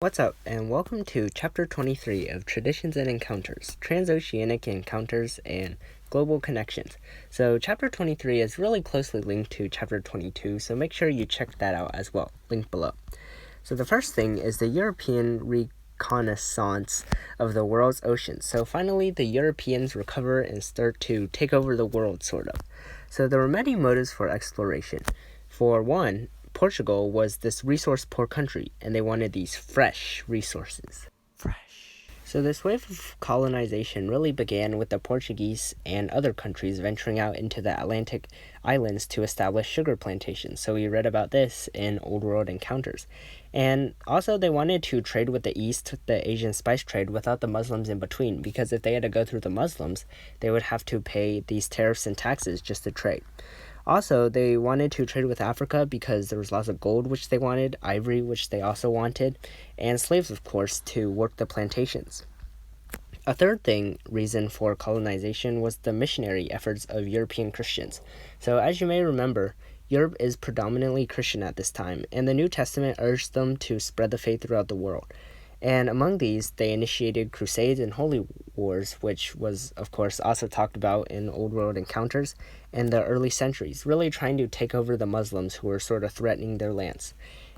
What's up, and welcome to Chapter 23 of Traditions and Encounters, Transoceanic Encounters and Global Connections. So Chapter 23 is really closely linked to Chapter 22, so make sure you check that out as well, linked below. So the first thing is the European reconnaissance of the world's oceans. So finally, the Europeans recover and start to take over the world, sort of. So there were many motives for exploration. For one, Portugal was this resource-poor country, and they wanted these fresh resources. So this wave of colonization really began with the Portuguese and other countries venturing out into the Atlantic islands to establish sugar plantations. So we read about this in Old World Encounters. And also they wanted to trade with the East, the Asian spice trade, without the Muslims in between, because if they had to go through the Muslims, they would have to pay these tariffs and taxes just to trade. Also, they wanted to trade with Africa because there was lots of gold, which they wanted, ivory, which they also wanted, and slaves, of course, to work the plantations. A third reason for colonization was the missionary efforts of European Christians. So, as you may remember, Europe is predominantly Christian at this time, and the New Testament urged them to spread the faith throughout the world. And among these, they initiated crusades and holy wars, which was, of course, also talked about in Old World Encounters in the early centuries, really trying to take over the Muslims who were sort of threatening their lands.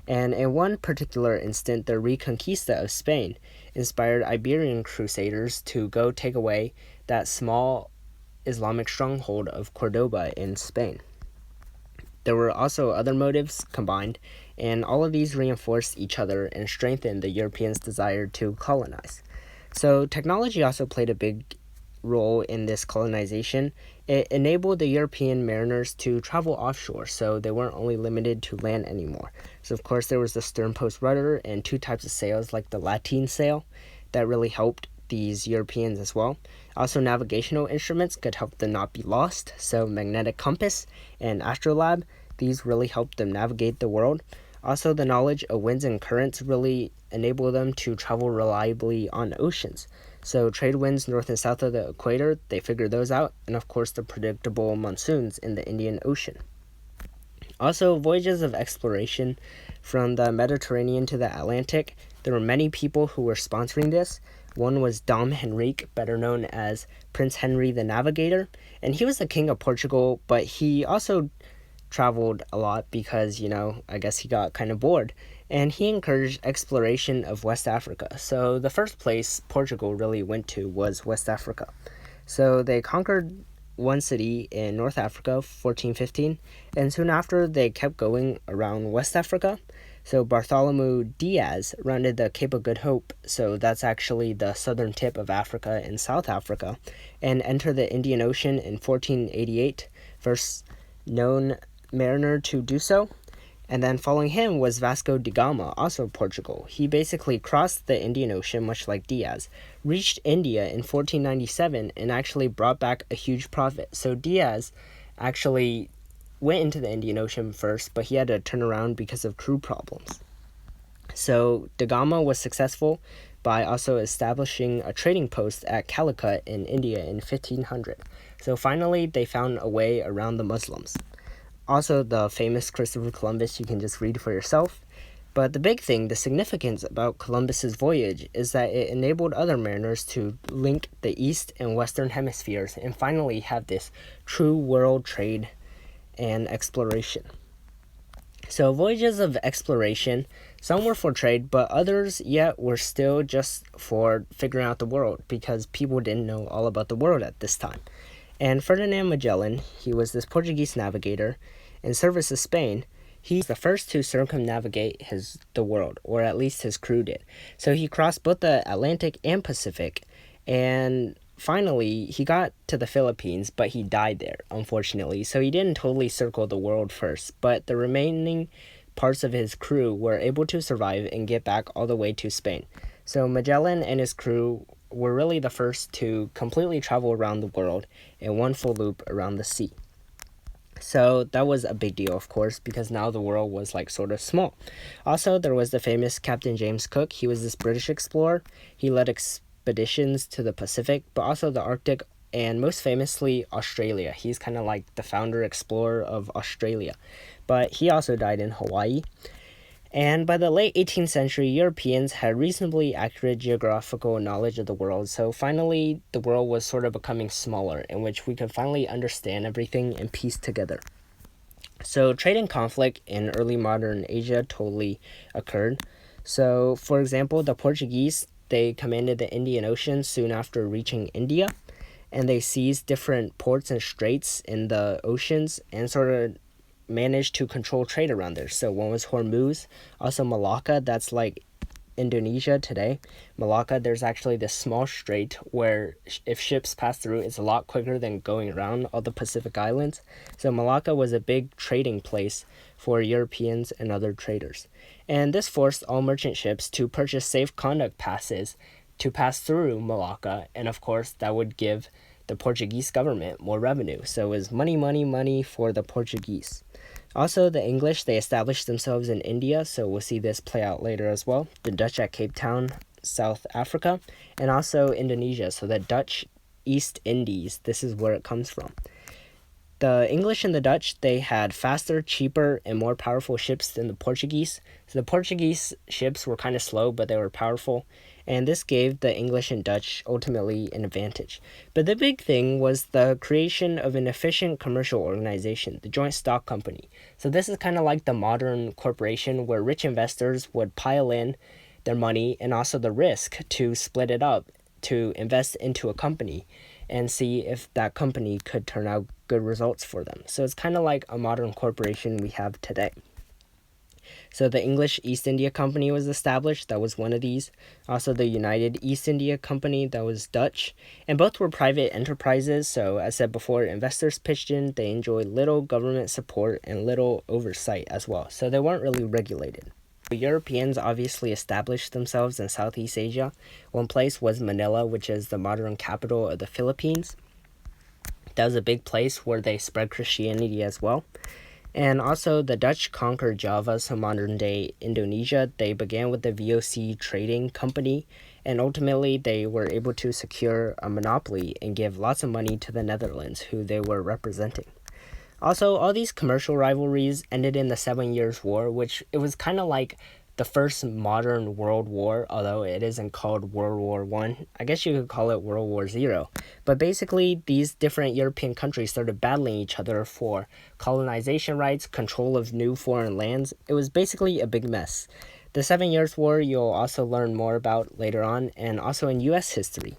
And in one particular instant, the Reconquista of Spain inspired Iberian crusaders to go take away that small Islamic stronghold of Cordoba in Spain. There were also other motives combined, and all of these reinforced each other and strengthened the Europeans' desire to colonize. So technology also played a big role in this colonization. It enabled the European mariners to travel offshore, so they weren't only limited to land anymore. So of course there was the stern post rudder and two types of sails like the lateen sail that really helped these Europeans as well. Also, navigational instruments could help them not be lost, so magnetic compass and astrolabe, these really helped them navigate the world. Also, the knowledge of winds and currents really enabled them to travel reliably on oceans. So trade winds north and south of the equator, they figured those out, and of course the predictable monsoons in the Indian Ocean. Also, voyages of exploration from the Mediterranean to the Atlantic, there were many people who were sponsoring this. One was Dom Henrique, better known as Prince Henry the Navigator, and he was the king of Portugal, but he also traveled a lot because, I guess he got kind of bored, and he encouraged exploration of West Africa. So the first place Portugal really went to was West Africa. So they conquered one city in North Africa, 1415, and soon after they kept going around West Africa. So Bartholomew Diaz rounded the Cape of Good Hope, so that's actually the southern tip of Africa in South Africa, and entered the Indian Ocean in 1488, first known mariner to do so. And then following him was Vasco da Gama, also Portugal. He basically crossed the Indian Ocean, much like Diaz, reached India in 1497, and actually brought back a huge profit. So Diaz actually went into the Indian Ocean first, but he had to turn around because of crew problems. So da Gama was successful by also establishing a trading post at Calicut in India in 1500. So finally, they found a way around the Muslims. Also, the famous Christopher Columbus, you can just read for yourself. But the big thing, the significance about Columbus's voyage is that it enabled other mariners to link the East and Western hemispheres and finally have this true world trade and exploration. So voyages of exploration, some were for trade, but others yet were still just for figuring out the world because people didn't know all about the world at this time. And Ferdinand Magellan, he was this Portuguese navigator in service of Spain. He's the first to circumnavigate the world, or at least his crew did. So he crossed both the Atlantic and Pacific, and finally, he got to the Philippines, but he died there, unfortunately. So he didn't totally circle the world first, but the remaining parts of his crew were able to survive and get back all the way to Spain. So Magellan and his crew were really the first to completely travel around the world in one full loop around the sea. So that was a big deal, of course, because now the world was sort of small. Also, there was the famous Captain James Cook. He was this British explorer. He led expeditions to the Pacific, but also the Arctic, and most famously Australia. He's kind of like the founder explorer of Australia, but he also died in Hawaii. And by the late 18th century, Europeans had reasonably accurate geographical knowledge of the world, so finally the world was sort of becoming smaller, in which we could finally understand everything and piece together. So trade and conflict in early modern Asia totally occurred. So, for example, the Portuguese, they commanded the Indian Ocean soon after reaching India, and they seized different ports and straits in the oceans and sort of managed to control trade around there. So one was Hormuz, also Malacca, that's like Indonesia today. Malacca, there's actually this small strait where if ships pass through, it's a lot quicker than going around all the Pacific Islands. So Malacca was a big trading place for Europeans and other traders. And this forced all merchant ships to purchase safe conduct passes to pass through Malacca, and of course that would give the Portuguese government more revenue. So it was money, money, money for the Portuguese. Also, the English, they established themselves in India, so we'll see this play out later as well. The Dutch at Cape Town, South Africa, and also Indonesia. So the Dutch East Indies, this is where it comes from. The English and the Dutch, they had faster, cheaper, and more powerful ships than the Portuguese. So the Portuguese ships were kind of slow, but they were powerful, and this gave the English and Dutch ultimately an advantage. But the big thing was the creation of an efficient commercial organization, the joint stock company. So this is kind of like the modern corporation where rich investors would pile in their money and also the risk to split it up to invest into a company and see if that company could turn out good results for them. So it's kind of like a modern corporation we have today. So the English East India Company was established. That was one of these. Also the United East India Company, that was Dutch. And both were private enterprises. So as said before, investors pitched in. They enjoyed little government support and little oversight as well. So they weren't really regulated. The Europeans obviously established themselves in Southeast Asia. One place was Manila, which is the modern capital of the Philippines. That was a big place where they spread Christianity as well. And also the Dutch conquered Java, so modern-day Indonesia. They began with the VOC Trading Company, and ultimately they were able to secure a monopoly and give lots of money to the Netherlands, who they were representing. Also, all these commercial rivalries ended in the 7 Years' War, which it was kind of like the first modern world war, although it isn't called World War I. I guess you could call it World War Zero. But basically, these different European countries started battling each other for colonization rights, control of new foreign lands. It was basically a big mess. The 7 Years' War you'll also learn more about later on, and also in U.S. history.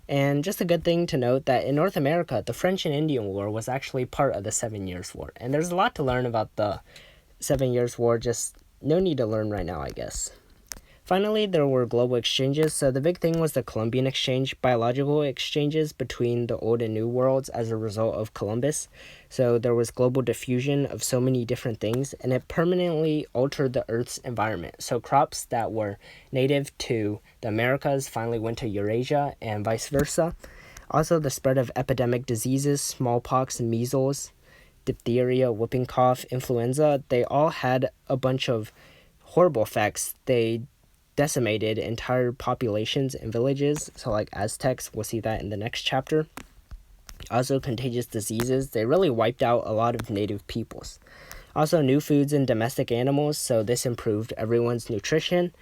And just a good thing to note that in North America, the French and Indian War was actually part of the 7 Years' War. And there's a lot to learn about the 7 Years' War, just no need to learn right now, I guess. Finally, there were global exchanges. So the big thing was the Columbian Exchange, biological exchanges between the old and new worlds as a result of Columbus. So there was global diffusion of so many different things, and it permanently altered the Earth's environment. So crops that were native to the Americas finally went to Eurasia and vice versa. Also, the spread of epidemic diseases, smallpox and measles, diphtheria, whooping cough, influenza, they all had a bunch of horrible effects. They decimated entire populations and villages, so like Aztecs, we'll see that in the next chapter. Also, contagious diseases, they really wiped out a lot of native peoples. Also, new foods and domestic animals, so this improved everyone's nutrition.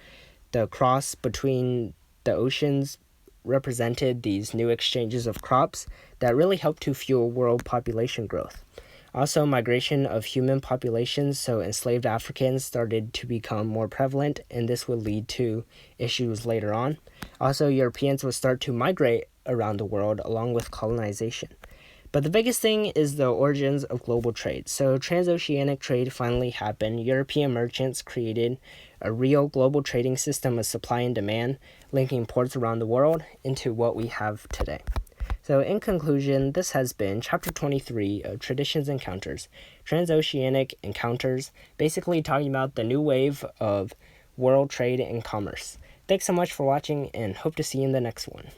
The cross between the oceans represented these new exchanges of crops that really helped to fuel world population growth. Also, migration of human populations, so enslaved Africans started to become more prevalent, and this would lead to issues later on. Also, Europeans would start to migrate around the world along with colonization. But the biggest thing is the origins of global trade. So transoceanic trade finally happened. European merchants created a real global trading system of supply and demand, linking ports around the world into what we have today. So in conclusion, this has been Chapter 23 of Traditions and Encounters, Transoceanic Encounters, basically talking about the new wave of world trade and commerce. Thanks so much for watching, and hope to see you in the next one.